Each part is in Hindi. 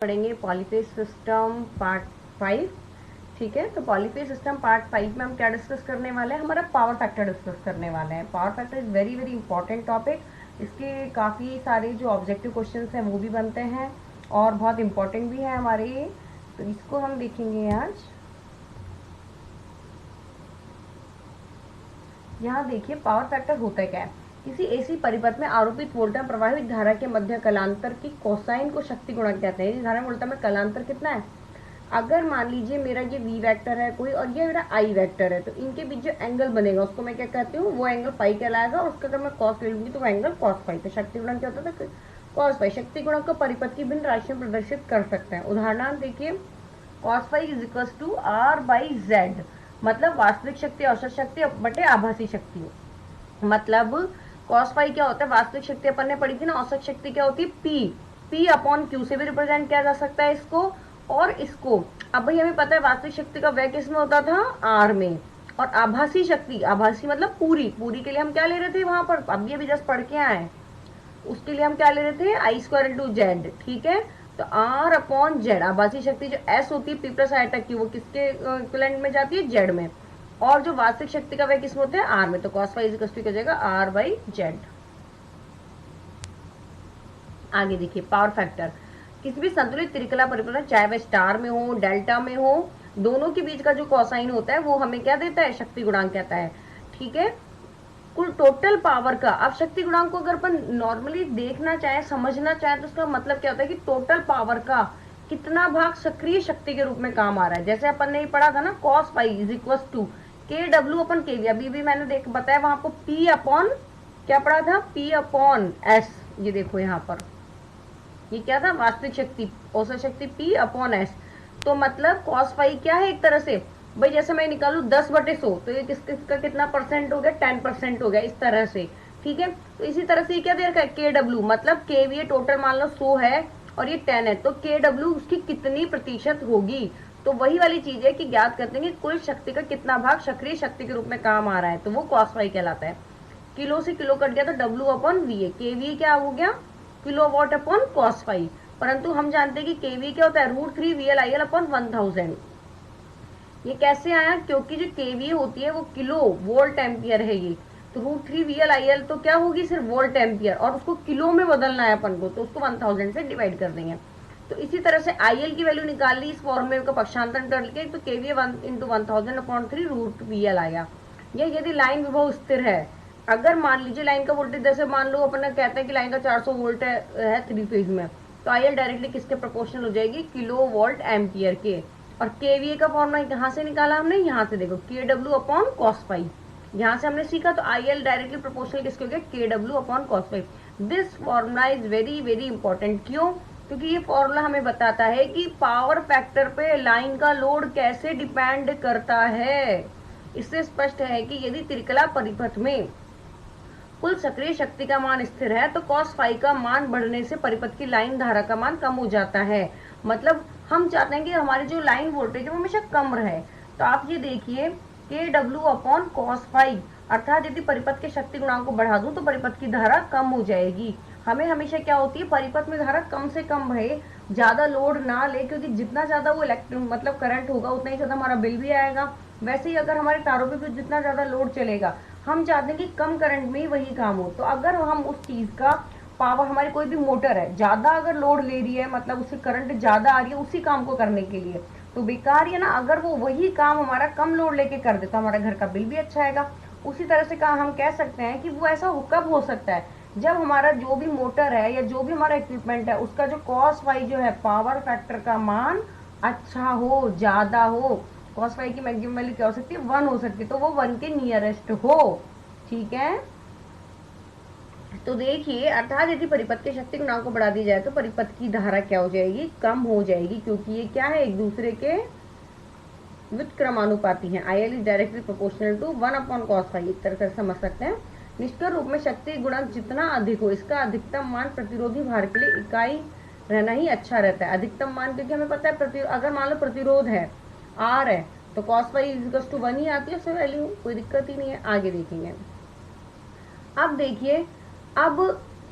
पढ़ेंगे पॉलीफेज सिस्टम पार्ट 5। ठीक है, तो पॉलीफेज सिस्टम पार्ट 5 में हम क्या डिस्कस करने वाले हैं, हमारा पावर फैक्टर डिस्कस करने वाले हैं। Power factor is very very important topic. इसके काफ़ी सारे जो ऑब्जेक्टिव क्वेश्चंस हैं वो भी बनते हैं और बहुत इंपॉर्टेंट भी है हमारे लिए, तो इसको हम देखेंगे आज। यहाँ देखिए पावर फैक्टर होता है क्या है। किसी एसी परिपथ में आरोपित वोल्टेज प्रवाहित धारा के मध्य कलांतर की कोसाइन को शक्ति गुणक कहते हैं। धारा वोल्टेज में कलांतर कितना है, अगर मान लीजिए मेरा ये v वेक्टर है कोई और ये मेरा i वेक्टर है, तो इनके बीच जो एंगल बनेगा उसको मैं क्या कहती हूँ, वो एंगल पाई कहलाएगा। और उसका अगर मैं कॉस ले लूंगी तो वो एंगल कॉस पाई। तो शक्ति गुणक क्या होता था, कॉस पाई। शक्ति गुणक को परिपथ की भिन्न राशियों में प्रदर्शित कर सकते हैं। उदाहरण देखिए, cos pi is equal to R by Z, मतलब वास्तविक शक्ति औसत शक्ति बटे आभासी शक्ति। मतलब कॉस पाई क्या होता है, वास्तविक शक्ति अपन ने पढ़ी थी ना, औसत शक्ति क्या होती है, पी अपॉन क्यू से भी रिप्रेजेंट किया जा सकता है इसको और इसको। अब भाई हमें पता है वास्तविक शक्ति का व्यय किस में होता था, आर में। और आभासी शक्ति, आभासी मतलब पूरी के लिए हम क्या ले रहे थे वहां पर, अभी जस्ट पढ़ के आए, उसके लिए हम क्या ले रहे थे, आई स्क्वायर इंटू जेड। ठीक है, तो आर अपॉन जेड। आभासी शक्ति जो एस होती है पी प्लस आई तक की, वो किसके इक्विवेलेंट में जाती है, जेड में। और जो वास्तविक शक्ति का व्यय किसमें होता है, आर में। तो कॉस फाई इज हो जाएगा आर बाई जेड। आगे देखिए पावर फैक्टर, किसी भी संतुलित त्रिकला परिपथ चाहे वह स्टार में हो डेल्टा में हो, दोनों के बीच का जो कोसाइन होता है वो हमें क्या देता है, शक्ति गुणांक कहता है। ठीक है, कुल टोटल पावर का, अब शक्ति गुणांक को अगर अपन नॉर्मली देखना चाहे समझना चाहे तो उसका मतलब क्या होता है कि टोटल पावर का कितना भाग सक्रिय शक्ति के रूप में काम आ रहा है। जैसे अपन ने पढ़ा था ना, cos pi is equal to K W upon K V. अभी भी मैंने बताया वहां पर पी अपॉन क्या पढ़ा था, पी अपॉन एस। ये देखो यहाँ पर ये क्या था, वास्तविक शक्ति औसत शक्ति पी अपॉन एस। तो मतलब कॉस फाई क्या है, एक तरह से भाई जैसे मैं निकालू 10/100, तो ये किसका कितना परसेंट हो गया, 10% हो गया, इस तरह से। ठीक है, तो इसी तरह से ये क्या दे रखा है, के डब्ल्यू, मतलब के वी टोटल मान लो 100 है और ये 10 है, तो के डब्ल्यू उसकी कितनी प्रतिशत होगी। तो वही वाली चीज है कि ज्ञात करते हैं कि कुल शक्ति का कितना भाग सक्रिय शक्ति के रूप में काम आ रहा है, तो वो कॉस फाई कहलाता है। किलो से किलो कट गया तो डब्ल्यू अपॉन वी है, के वी क्या हो गया, किलोवाट अपॉन कॉस फाई। परंतु हम जानते हैं कि केवी क्या होता है, √3 VL/IL अपॉन 1000। ये कैसे आया, क्योंकि जो केवी होती है वो किलो वोल्ट एम्पियर है ये, तो √3 VL/IL तो क्या होगी, सिर्फ वोल्ट एम्पियर, और उसको किलो में बदलना है अपन को, तो उसको 1000 से डिवाइड कर देंगे। तो इसी तरह से IL की वैल्यू निकाल ली, इस फॉर्मूले का पक्षांतरण करके, तो केवी 1 इंटू 1000 अपॉन 3 √VL आया। ये यदि लाइन विभव स्थिर है, अगर मान लीजिए लाइन का वोल्टेज जैसे मान लो अपन कहते हैं कि लाइन का 400 वोल्ट है 3 फेज में, तो IL डायरेक्टली किसके प्रोपोर्शनल हो जाएगी, किलो वोल्ट एम्पियर के। और केवीए का फॉर्मूला कहाँ से निकाला हमने, यहाँ से देखो, के डब्ल्यू अपॉन कॉस पाई, यहाँ से हमने सीखा। तो IL डायरेक्टली प्रोपोर्शनल किसके हो गया, के W upon cos pi. This formula is very very important. क्यों, क्योंकि ये फॉर्मूला हमें बताता है कि पावर फैक्टर पे लाइन का लोड कैसे डिपेंड करता है। इससे स्पष्ट है कि यदि त्रिकला परिपथ में कुल सक्रिय शक्ति का मान स्थिर है तो कॉस फाई का मान बढ़ने से परिपथ की लाइन धारा का मान कम हो जाता है। मतलब हम चाहते हैं कि हमारी जो लाइन वोल्टेज है वो हमेशा कम रहे। तो आप ये देखिए के डब्ल्यू अपॉन कॉस फाई, अर्थात यदि परिपथ के शक्ति गुणांक को बढ़ा दूं तो परिपथ की धारा कम हो जाएगी। हमें हमेशा क्या होती है, परिपथ में धारा कम से कम रहे, ज्यादा लोड ना ले, क्योंकि जितना ज्यादा वो मतलब करंट होगा उतना ही ज्यादा हमारा बिल भी आएगा। वैसे ही अगर हमारे तारों पे भी जितना ज्यादा लोड चलेगा, हम चाहते हैं कि कम करंट में ही वही काम हो। तो अगर हम उस चीज का पावर, हमारी कोई भी मोटर है ज्यादा अगर लोड ले रही है, मतलब उससे करंट ज्यादा आ रही है उसी काम को करने के लिए, तो बेकार है ना। अगर वो वही काम हमारा कम लोड लेके कर दे तो हमारा घर का बिल भी अच्छा आएगा। उसी तरह से हम कह सकते हैं कि वो ऐसा कब हो सकता है, जब हमारा जो भी मोटर है या जो भी हमारा इक्विपमेंट है उसका जो कॉस फाई जो है, पावर फैक्टर का मान अच्छा हो, ज्यादा हो। कॉस फाई की मैक्सिमम वैल्यू क्या हो सकती है, 1 हो सकती है, तो वो 1 के नियरेस्ट हो। ठीक है, तो देखिए अर्थात यदि परिपथ के शक्ति गुणांक को बढ़ा दी जाए तो परिपथ की धारा क्या हो जाएगी, कम हो जाएगी, क्योंकि ये क्या है, एक दूसरे के व्युत्क्रमानुपाती है। IL is directly proportional to 1 upon cos phi, इस तरह से समझ सकते हैं। निष्कर्ष रूप में शक्ति गुणक जितना अधिक हो, इसका अधिकतम मान प्रतिरोधी भार के लिए इकाई रहना ही अच्छा रहता है। अधिकतम मान, क्योंकि हमें पता है अगर मान लो प्रतिरोध है R है तो कॉस फाई इज टू 1 ही आती है उससे वैल्यू, कोई दिक्कत ही नहीं है। आगे देखेंगे, अब देखिए, अब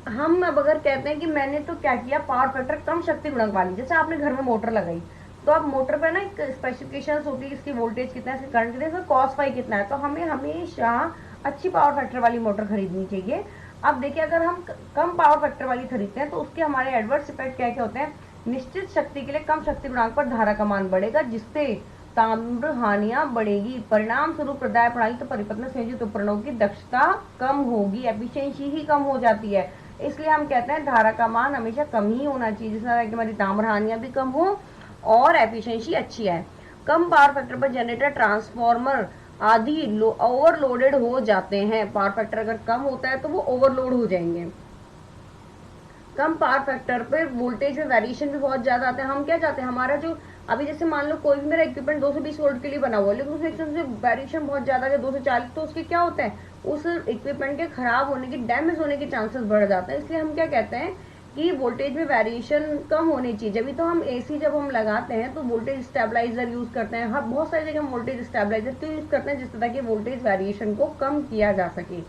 हम अब अगर कहते हैं कि मैंने तो क्या किया, पावर फैक्टर कम शक्ति गुणक वाली, जैसे आपने घर में मोटर लगाई, तो अब मोटर पे ना एक स्पेसिफिकेशन होती है, इसकी वोल्टेज कितना है, इसकी करंट कितना है, इसका कॉस फाई कितना है, तो हमें हमेशा अच्छी पावर फैक्टर वाली मोटर खरीदनी चाहिए। अब देखिए अगर हम कम पावर फैक्टर वाली खरीदते हैं तो उसके हमारे एडवर्स इफेक्ट क्या क्या होते हैं। निश्चित शक्ति के लिए कम शक्ति गुणांक पर धारा का मान बढ़ेगा, जिससे ताम्र हानियां बढ़ेगी। परिणाम स्वरूप प्रदाय प्रणाली तो परिपथ में संयोजित उपकरणों की दक्षता कम होगी, एफिशिएंसी ही कम हो जाती है। इसलिए हम कहते हैं धारा का मान हमेशा कम ही होना चाहिए, जिस तरह की हमारी ताम्र हानियां भी कम हो और एफिशिएंसी अच्छी है। कम पावर फैक्टर पर जनरेटर, ट्रांसफार्मर आदि ओवरलोडेड हो जाते हैं। पावर फैक्टर अगर कम होता है तो वो ओवरलोड हो जाएंगे। कम पावर फैक्टर पे वोल्टेज में वेरिएशन भी बहुत ज्यादा आते हैं। हम क्या चाहते हैं, हमारा जो अभी जैसे मान लो कोई भी मेरा इक्विपमेंट 220 वोल्ट के लिए बना हुआ है, लेकिन उसमें एकदम से वेरिएशन बहुत ज्यादा है 240, तो उसके क्या होता है, उस इक्विपमेंट के खराब होने की, डैमेज होने के चांसेस बढ़ जाते हैं। इसलिए हम क्या कहते हैं कि वोल्टेज में वेरिएशन कम होनी चाहिए। जब तो हम एसी जब हम लगाते हैं तो वोल्टेज स्टेबलाइजर यूज करते हैं। हम बहुत सारी जगह हम वोल्टेज स्टेबलाइजर क्यों यूज करते हैं, जिस तरह के वोल्टेज वेरिएशन को कम किया जा सके।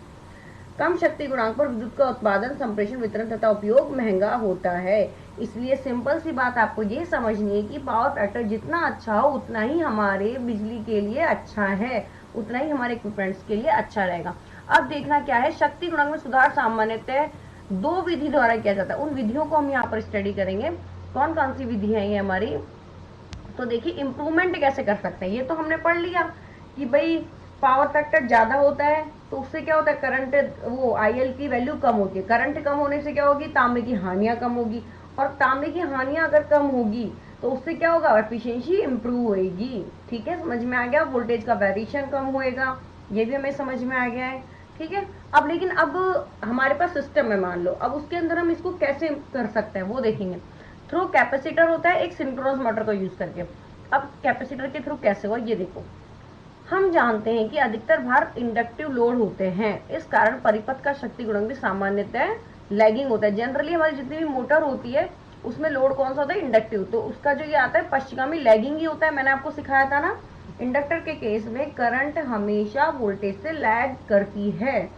कम शक्ति गुणांक पर विद्युत का उत्पादन, संप्रेषण, वितरण तथा उपयोग महंगा होता है। इसलिए सिंपल सी बात आपको ये समझनी है कि पावर फैक्टर जितना अच्छा हो उतना ही हमारे बिजली के लिए अच्छा है, उतना ही हमारे इक्विपमेंट्स के लिए अच्छा रहेगा। अब देखना क्या है, शक्ति गुणांक में सुधार सामान्यतः दो विधि द्वारा किया जाता है। उन विधियों को हम यहाँ पर स्टडी करेंगे। कौन कौन सी विधि है ये हमारी, तो देखिए इम्प्रूवमेंट कैसे कर सकते हैं। ये तो हमने पढ़ लिया कि भाई पावर फैक्टर ज्यादा होता है तो उससे क्या होता है, करंट, वो आईएल की वैल्यू कम होती है। करंट कम होने से क्या होगी, तांबे की हानियां कम होगी, और तांबे की हानियां अगर कम होगी तो उससे क्या होगा, एफिशिएंसी इंप्रूव होगी। ठीक है, समझ में आ गया। वोल्टेज का वेरिएशन कम होएगा, ये भी हमें समझ में आ गया है। ठीक है, अब लेकिन अब हमारे पास सिस्टम है मान लो, अब उसके अंदर हम इसको कैसे कर सकते हैं वो देखेंगे। थ्रू कैपेसिटर होता है एक सिंक्रोनस मोटर को यूज करके। अब कैपेसिटर के थ्रू कैसे हुआ ये देखो। हम जानते हैं कि अधिकतर भार इंडक्टिव लोड होते हैं, इस कारण परिपथ का शक्ति गुणक भी सामान्यतः लैगिंग होता है। जनरली हमारी जितनी भी मोटर होती है उसमें लोड कौन सा होता है, इंडक्टिव, तो उसका जो ये आता है पश्चिमी लैगिंग ही होता है। मैंने आपको सिखाया था ना, इंडक्टर के केस में करंट हमेशा वोल्टेज से लैग करती है।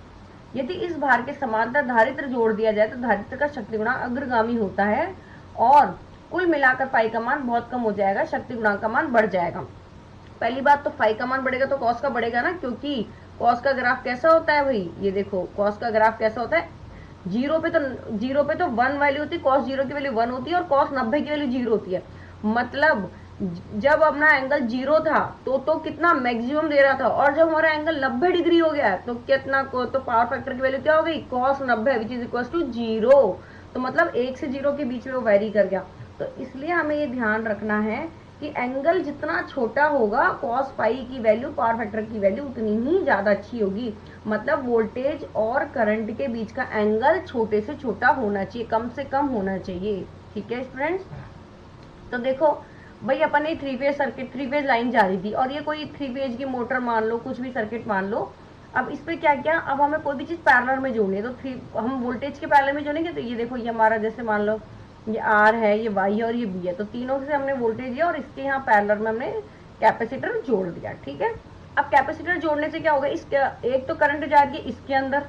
यदि इस भार के समांतर धारित्र जोड़ दिया जाए तो धारित्र का शक्ति गुणांक अग्रगामी होता है और कुल मिलाकर फाई का मान बहुत कम हो जाएगा, शक्ति गुणांक का मान बढ़ जाएगा। पहली बात तो फाई का मान बढ़ेगा तो कॉस का बढ़ेगा ना, क्योंकि कॉस का ग्राफ कैसा होता है भाई, ये देखो कॉस का ग्राफ कैसा होता है, जीरो पे तो 1 वैल्यू होती है, कॉस 0 की वैल्यू 1 होती है और कॉस 90 की वैल्यू 0 होती है। मतलब जब अपना एंगल 0 था तो कितना मैक्सिमम दे रहा था, और जब हमारा एंगल 90 डिग्री हो गया तो कितना को, तो पावर फैक्टर की वैल्यू क्या हो गई, cos 90 which is equal to 0। तो मतलब 1 से 0 के बीच में वो वेरी कर गया। तो इसलिए हमें ये ध्यान रखना है कि एंगल जितना छोटा होगा कॉस पाई की वैल्यू, पावर फैक्टर की वैल्यू उतनी ही ज्यादा अच्छी होगी। मतलब वोल्टेज और करंट के बीच का एंगल छोटे से छोटा होना चाहिए, कम से कम होना चाहिए। ठीक है स्टूडेंट्स, तो देखो भाई अपन ने 3 फेज सर्किट, 3 फेज लाइन जा रही थी और ये कोई 3 फेज की मोटर मान लो, कुछ भी सर्किट मान लो। अब इस पे क्या क्या, अब हमें कोई भी चीज पैरेलल में जोड़नी है तो हम वोल्टेज के पैरेलल में जोड़ेंगे। तो ये देखो ये हमारा जैसे मान लो ये आर है, ये वाई है और ये बी है, तो तीनों से हमने वोल्टेज दिया और इसके यहाँ पैरेलल में हमने कैपेसिटर जोड़ दिया। ठीक है, अब कैपेसिटर जोड़ने से क्या होगा, इसके एक तो करंट जा रही है इसके अंदर,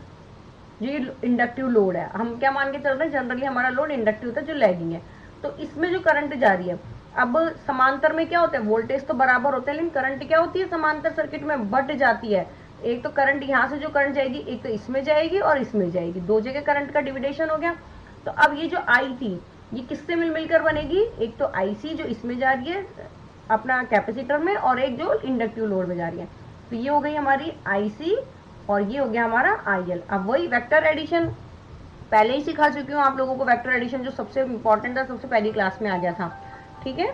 जो इंडक्टिव लोड है, हम क्या मान के चल रहे हैं, जनरली हमारा लोड इंडक्टिव होता है जो लैगिंग है, तो इसमें जो करंट जा रही है। अब समांतर में क्या होता है, वोल्टेज तो बराबर होता है लेकिन करंट क्या होती है समांतर सर्किट में, बट जाती है। एक तो करंट यहाँ से जो करंट जाएगी, एक तो इसमें जाएगी और इसमें जाएगी, दो जगह करंट का डिविडेशन हो गया। तो अब ये जो आई थी ये किससे मिलकर बनेगी, एक तो आईसी जो इसमें जा रही है अपना कैपेसिटर में, और एक जो इंडक्टिव लोड में जा रही है। तो ये हो गई हमारी आईसी और ये हो गया हमारा आईएल। अब वही वेक्टर एडिशन पहले ही सिखा चुकी हूँ आप लोगों को, वेक्टर एडिशन जो सबसे इंपॉर्टेंट था, सबसे पहली क्लास में आ गया था। ठीक है,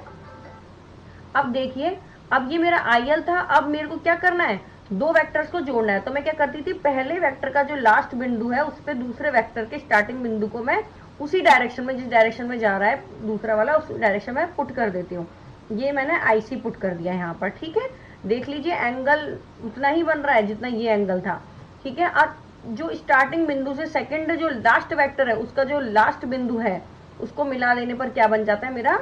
अब देखिए, अब ये मेरा आईएल था, अब मेरे को क्या करना है, दो वेक्टर्स को जोड़ना है। तो मैं क्या करती थी, पहले वेक्टर का जो लास्ट बिंदु है उस पर दूसरे वेक्टर के स्टार्टिंग बिंदु को मैं उसी डायरेक्शन में, जिस डायरेक्शन में जा रहा है दूसरा वाला, उस डायरेक्शन में पुट कर देती हूँ। ये मैंने आईसी पुट कर दिया यहाँ पर। ठीक है, देख लीजिए एंगल उतना ही बन रहा है जितना ये एंगल था। ठीक है, और जो स्टार्टिंग बिंदु से सेकंड जो लास्ट वेक्टर है उसका जो लास्ट बिंदु है उसको मिला देने पर क्या बन जाता है, मेरा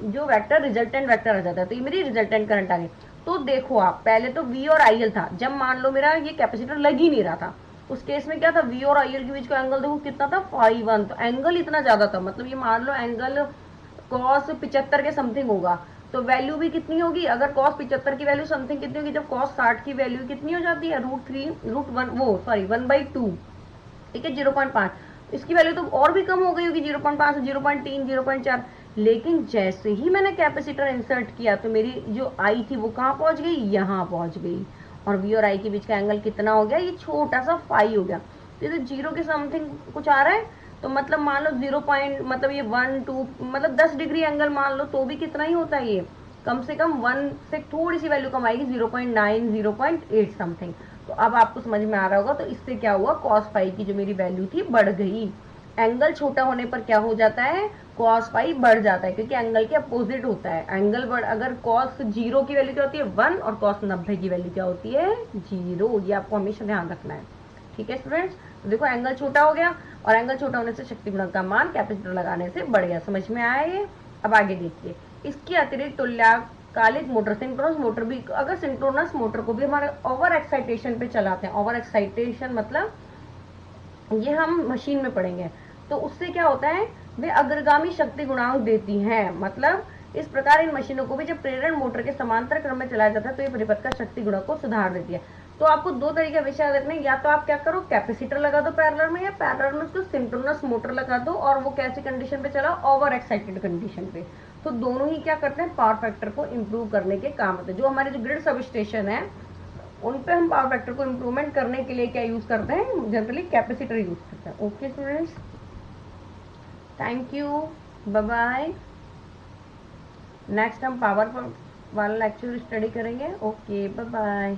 जो वेक्टर रिजल्टेंट वेक्टर आ जाता है। तो ये मेरी रिजल्टेंट करंट आ गई। तो देखो आप, पहले तो वी और आईएल था, जब मान लो मेरा ये कैपेसिटर लग ही नहीं रहा था, उस केस में क्या था, वी और आई एल के बीच का एंगल देखो कितना था, 5:1। तो एंगल इतना ज्यादा था, मतलब ये मान लो एंगल कॉस 75 के समथिंग होगा, तो वैल्यू भी कितनी होगी, अगर कॉस 75 की वैल्यू समथिंग कितनी होगी, जब कॉस 60 की वैल्यू कितनी हो जाती है, √1 वो सॉरी 1/2, ठीक है, 0.5। इसकी वैल्यू तो और भी कम हो गई होगी, 0.5, 0.3, 0.4। लेकिन जैसे ही मैंने कैपेसिटर इंसर्ट किया तो मेरी जो आई थी वो कहाँ पहुंच गई, यहाँ पहुंच गई। और वी और आई के बीच का एंगल कितना हो गया, ये छोटा सा फाई हो गया। तो ये 0 के समथिंग कुछ आ रहा है, तो मतलब मान लो 0 पॉइंट, मतलब ये 1, 2, मतलब 10 डिग्री एंगल मान लो, तो भी कितना ही होता है ये, कम से कम 1 से थोड़ी सी वैल्यू कम आएगी, 0.9, 0.8 समथिंग। तो अब आपको समझ में आ रहा होगा, तो इससे क्या हुआ, कॉस फाई की जो मेरी वैल्यू थी बढ़ गई। एंगल छोटा होने पर क्या हो जाता है, कॉस फाई बढ़ जाता है, क्योंकि एंगल के अपोजिट होता है। एंगल बढ़, अगर कॉस 0 की वैल्यू क्या होती है 1, और कॉस 90 की वैल्यू क्या होती है 0। ये आपको हमेशा ध्यान रखना है, ठीक है स्टूडेंट्स। तो देखो एंगल छोटा हो गया, और एंगल छोटा होने से शक्ति गुणक का मान कैपेसिटर लगाने से बढ़ गया। समझ में आया ये। अब आगे देखिए, इसके अतिरिक्त तुल्यकालिक मोटर, सिंक्रोनस मोटर भी, अगर सिंक्रोनस मोटर को भी हमारे ओवर एक्साइटेशन पे चलाते हैं, ओवर एक्साइटेशन मतलब ये हम मशीन में पढ़ेंगे, तो उससे क्या होता है, वे अग्रगामी शक्ति गुणांक देती हैं। मतलब इस प्रकार इन मशीनों को भी जब प्रेरण मोटर के समांतर क्रम में चलाया जाता है तो ये परिपथ का शक्ति गुणक को सुधार देती है। तो आपको दो तरीके विषय रखने, या तो आप क्या करो, कैपेसिटर लगा दो पैरेलल में, या पैरेलल में उसको सिंक्रोनस मोटर लगा दो, और वो कैसी कंडीशन पे चलाओ, ओवर एक्साइटेड कंडीशन पे। तो दोनों ही क्या करते हैं, पावर फैक्टर को इम्प्रूव करने के काम होते हैं। जो हमारे जो ग्रिड सब स्टेशन है उन पे हम पावर फैक्टर को इम्प्रूवमेंट करने के लिए क्या यूज करते हैं, जनरली कैपेसिटर यूज करते हैं। Okay students, thank you, bye bye. Next हम पावर वाला लेक्चर स्टडी करेंगे। Okay, bye bye.